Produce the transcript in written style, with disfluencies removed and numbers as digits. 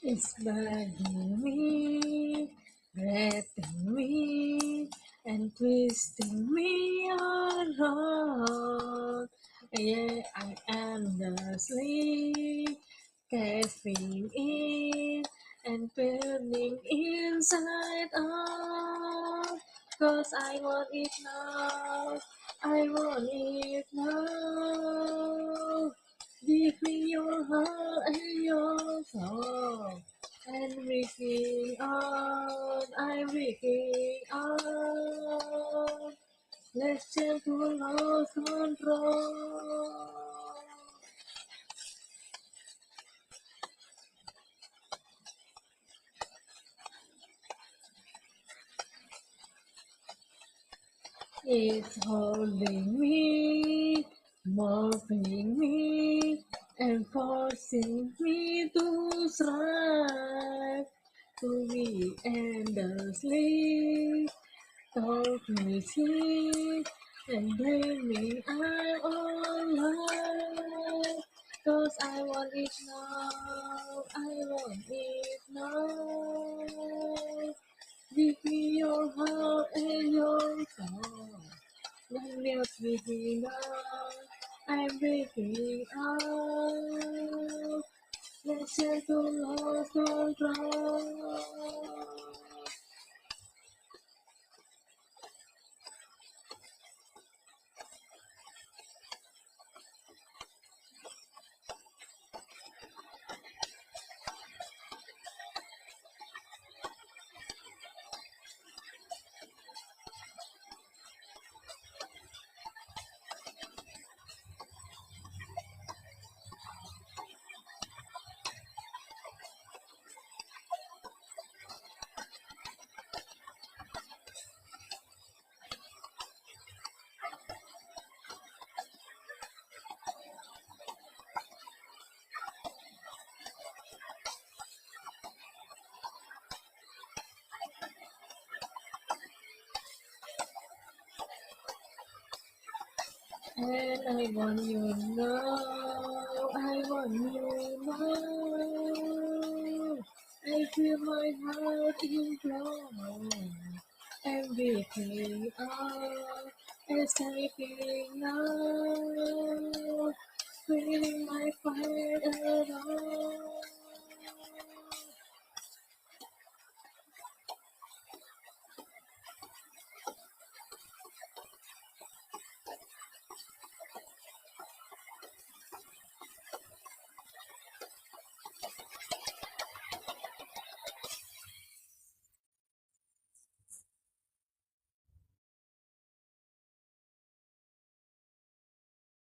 It's bugging me, grabbing me, and twisting me around. Yeah, I am the sleep, caffeine in, and burning inside out. 'Cause I want it now, I want it now. Give me your heart and your soul. And reaching out, I'm reaching out. Let's change to lose control. It's holding me, morphing me, and forcing me to strive to be endlessly. Talk me sleep and blaming I'm alive. 'Cause I want it now, I want it now. Give me your heart and your soul. When you're speaking out, I'm breaking out. Let's say to lose control. And I want you now, I want you now. I feel my heart implode. Everything out, escaping now. Feeling my fire around.